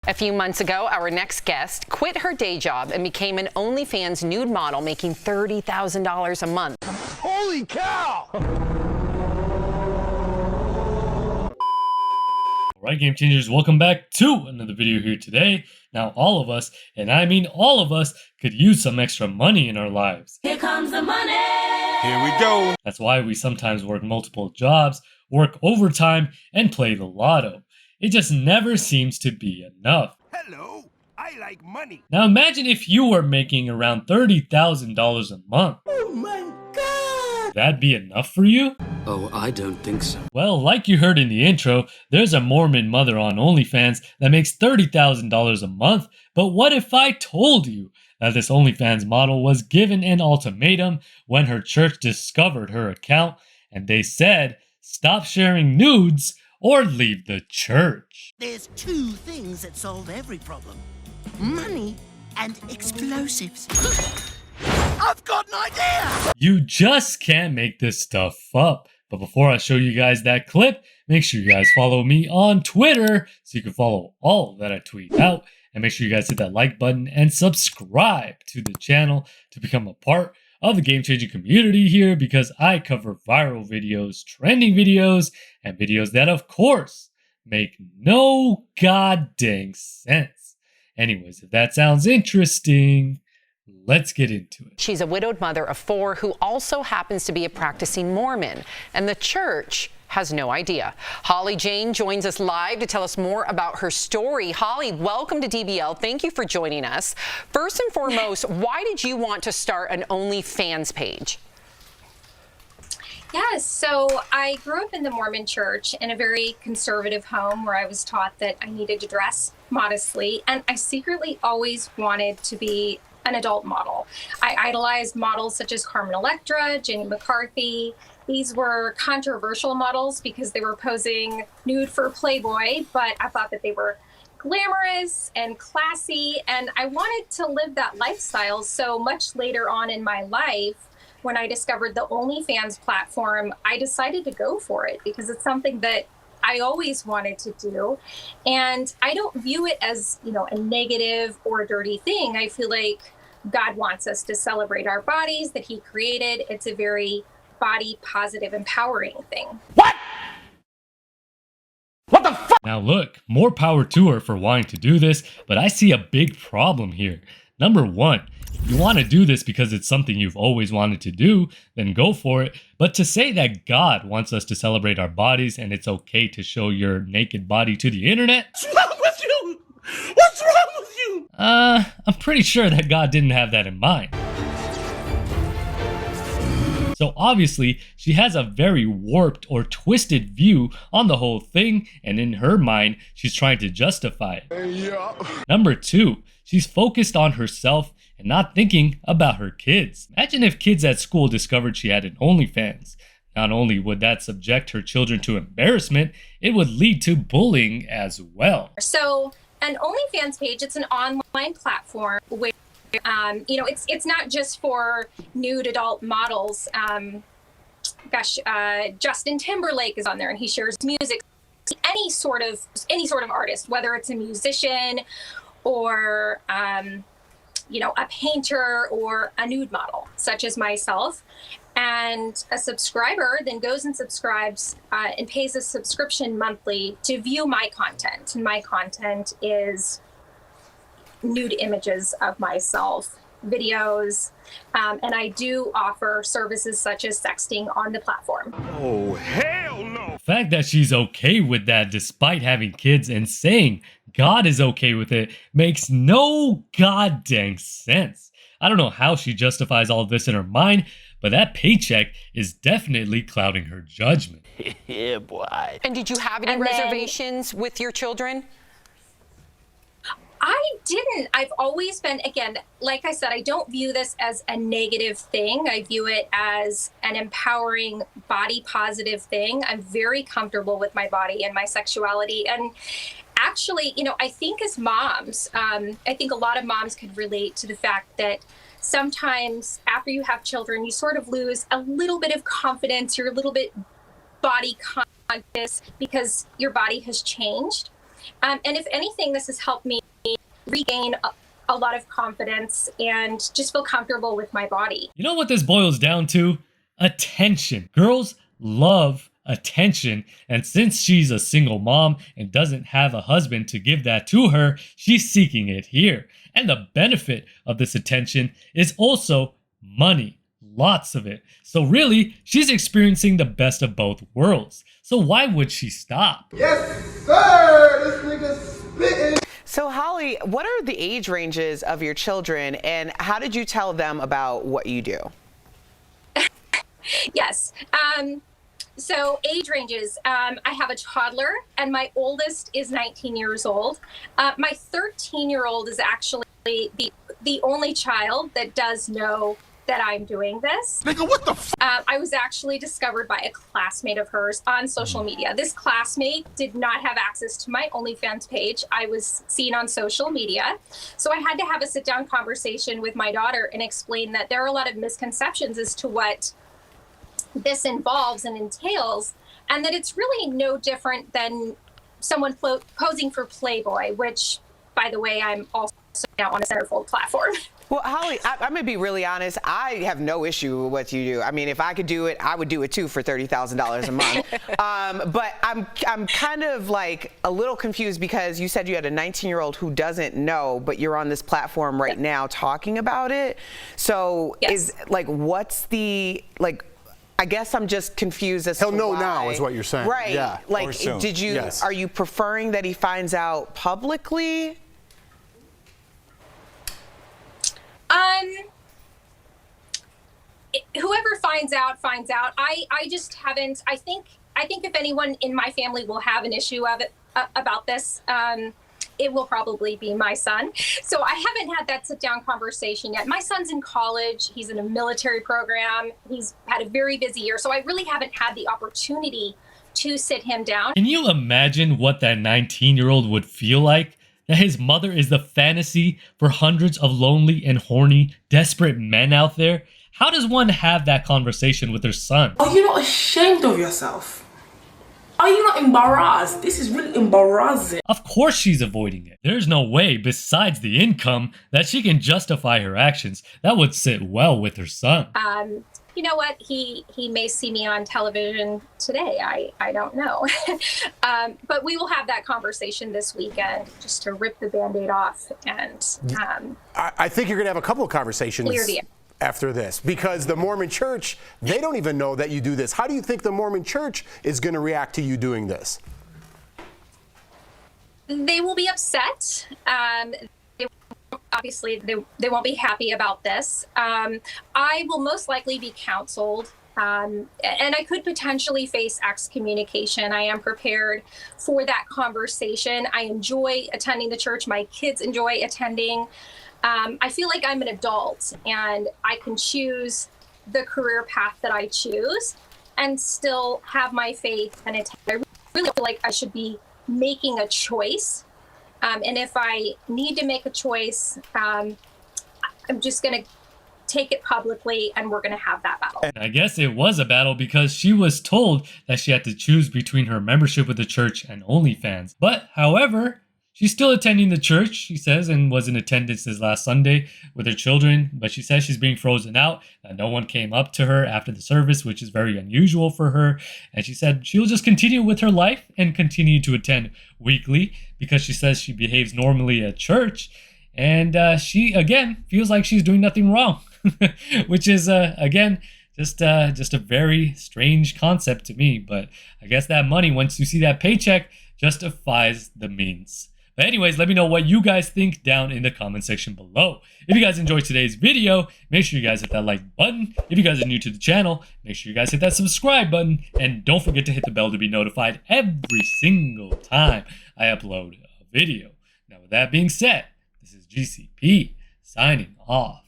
A few months ago, our next guest quit her day job and became an Onlyfans nude model, making $30,000 a month. Holy cow! Alright, Game Changers, welcome back to another video here today. Now, all of us, and I mean all of us, could use some extra money in our lives. Here comes the money! Here we go! That's why we sometimes work multiple jobs, work overtime, and play the lotto. It just never seems to be enough. Hello, I like money. Now imagine if you were making around $30,000 a month. Oh my god! Would that be enough for you? Oh, I don't think so. Well, like you heard in the intro, there's a Mormon mother on OnlyFans that makes $30,000 a month, but what if I told you that this OnlyFans model was given an ultimatum when her church discovered her account and they said, stop sharing nudes or leave the church? There's two things that solve every problem. Money and explosives. I've got an idea! You just can't make this stuff up. But before I show you guys that clip, make sure you guys follow me on Twitter so you can follow all that I tweet out. And make sure you guys hit that like button and subscribe to the channel to become a part of the game-changing community here, because I cover viral videos, trending videos, and videos that, of course, make no goddamn sense. Anyways, if that sounds interesting, let's get into it. She's a widowed mother of 4 who also happens to be a practicing Mormon, and the church has no idea. Holly Jane joins us live to tell us more about her story. Holly, welcome to DBL. Thank you for joining us. First and foremost, why did you want to start an OnlyFans page? Yes, so I grew up in the Mormon church in a very conservative home where I was taught that I needed to dress modestly, and I secretly always wanted to be an adult model. I idolized models such as Carmen Electra, Jenny McCarthy. These were controversial models because they were posing nude for Playboy, but I thought that they were glamorous and classy, and I wanted to live that lifestyle. So much later on in my life, when I discovered the OnlyFans platform, I decided to go for it because it's something that I always wanted to do. And I don't view it as, a negative or a dirty thing. I feel like God wants us to celebrate our bodies that He created. It's a very body positive, empowering thing. What? What the fuck? Now look, more power to her for wanting to do this, but I see a big problem here. Number one, if you want to do this because it's something you've always wanted to do, then go for it. But to say that God wants us to celebrate our bodies and it's okay to show your naked body to the internet? What's wrong with you? What's wrong with you? I'm pretty sure that God didn't have that in mind. So obviously, she has a very warped or twisted view on the whole thing, and in her mind, she's trying to justify it. Yeah. Number two, she's focused on herself and not thinking about her kids. Imagine if kids at school discovered she had an OnlyFans. Not only would that subject her children to embarrassment, it would lead to bullying as well. So an OnlyFans page, it's an online platform where it's not just for nude adult models. Justin Timberlake is on there and he shares music. Any sort of artist, whether it's a musician or a painter or a nude model, such as myself. And a subscriber then goes and subscribes and pays a subscription monthly to view my content. And my content is nude images of myself, videos, and I do offer services such as sexting on the platform. Oh, hell no! The fact that she's okay with that despite having kids and saying God is okay with it makes no goddamn sense. I don't know how she justifies all of this in her mind, but that paycheck is definitely clouding her judgment. Yeah, boy. And did you have any reservations with your children? I didn't. I've always been, again, like I said, I don't view this as a negative thing. I view it as an empowering, body positive thing. I'm very comfortable with my body and my sexuality. And actually, I think as moms, I think a lot of moms could relate to the fact that sometimes after you have children, you sort of lose a little bit of confidence. You're a little bit body conscious because your body has changed. And if anything, this has helped me regain a lot of confidence and just feel comfortable with my body. You know what this boils down to? Attention. Girls love attention, and since she's a single mom and doesn't have a husband to give that to her, she's seeking it here. And the benefit of this attention is also money. Lots of it. So really, she's experiencing the best of both worlds. So why would she stop? Yes, sir! This nigga's spitting! So Holly, what are the age ranges of your children, and how did you tell them about what you do? Yes. So age ranges, I have a toddler and my oldest is 19 years old. My 13-year-old is actually the only child that does know that I'm doing this. Nigga, what the f? I was actually discovered by a classmate of hers on social media. This classmate did not have access to my Onlyfans page. I was seen on social media. So I had to have a sit-down conversation with my daughter and explain that there are a lot of misconceptions as to what this involves and entails, and that it's really no different than someone posing for Playboy, which, by the way, I'm also now on a centerfold platform. Well, Holly, I'm gonna be really honest. I have no issue with what you do. I mean, if I could do it, I would do it too for $30,000 a month. But I'm kind of like a little confused because you said you had a 19-year-old who doesn't know, but you're on this platform right now talking about it. So Yes. is like, what's the like? I guess I'm just confused as He'll to know why. now is what you're saying. Right. Yeah. Like, or soon. did you? Yes. Are you preferring that he finds out publicly? Whoever finds out, finds out. I just haven't. I think if anyone in my family will have an issue of it about this, it will probably be my son. So I haven't had that sit-down conversation yet. My son's in college. He's in a military program. He's had a very busy year. So I really haven't had the opportunity to sit him down. Can you imagine what that 19-year-old would feel like? That his mother is the fantasy for hundreds of lonely and horny, desperate men out there? How does one have that conversation with their son? Are you not ashamed of yourself? Are you not embarrassed? This is really embarrassing. Of course she's avoiding it. There's no way, besides the income, that she can justify her actions. That would sit well with her son. You know what? He may see me on television today. I don't know. But we will have that conversation this weekend just to rip the Band-Aid off and I think you're going to have a couple of conversations clear the air. after this, because the Mormon church, they don't even know that you do this. How do you think the Mormon church is going to react to you doing this? They will be upset. Obviously, they won't be happy about this. I will most likely be counseled, and I could potentially face excommunication. I am prepared for that conversation. I enjoy attending the church. My kids enjoy attending. I feel like I'm an adult and I can choose the career path that I choose and still have my faith and attend. I really feel like I should be making a choice. And if I need to make a choice, I'm just going to take it publicly and we're going to have that battle. I guess it was a battle because she was told that she had to choose between her membership with the church and OnlyFans. But, however, she's still attending the church, she says, and was in attendance this last Sunday with her children. But she says she's being frozen out, that no one came up to her after the service, which is very unusual for her. And she said she'll just continue with her life and continue to attend weekly because she says she behaves normally at church. And she, again, feels like she's doing nothing wrong, which is, again, just a very strange concept to me. But I guess that money, once you see that paycheck, justifies the means. But anyways, let me know what you guys think down in the comment section below. If you guys enjoyed today's video, make sure you guys hit that like button. If you guys are new to the channel, make sure you guys hit that subscribe button. And don't forget to hit the bell to be notified every single time I upload a video. Now, with that being said, this is GCP signing off.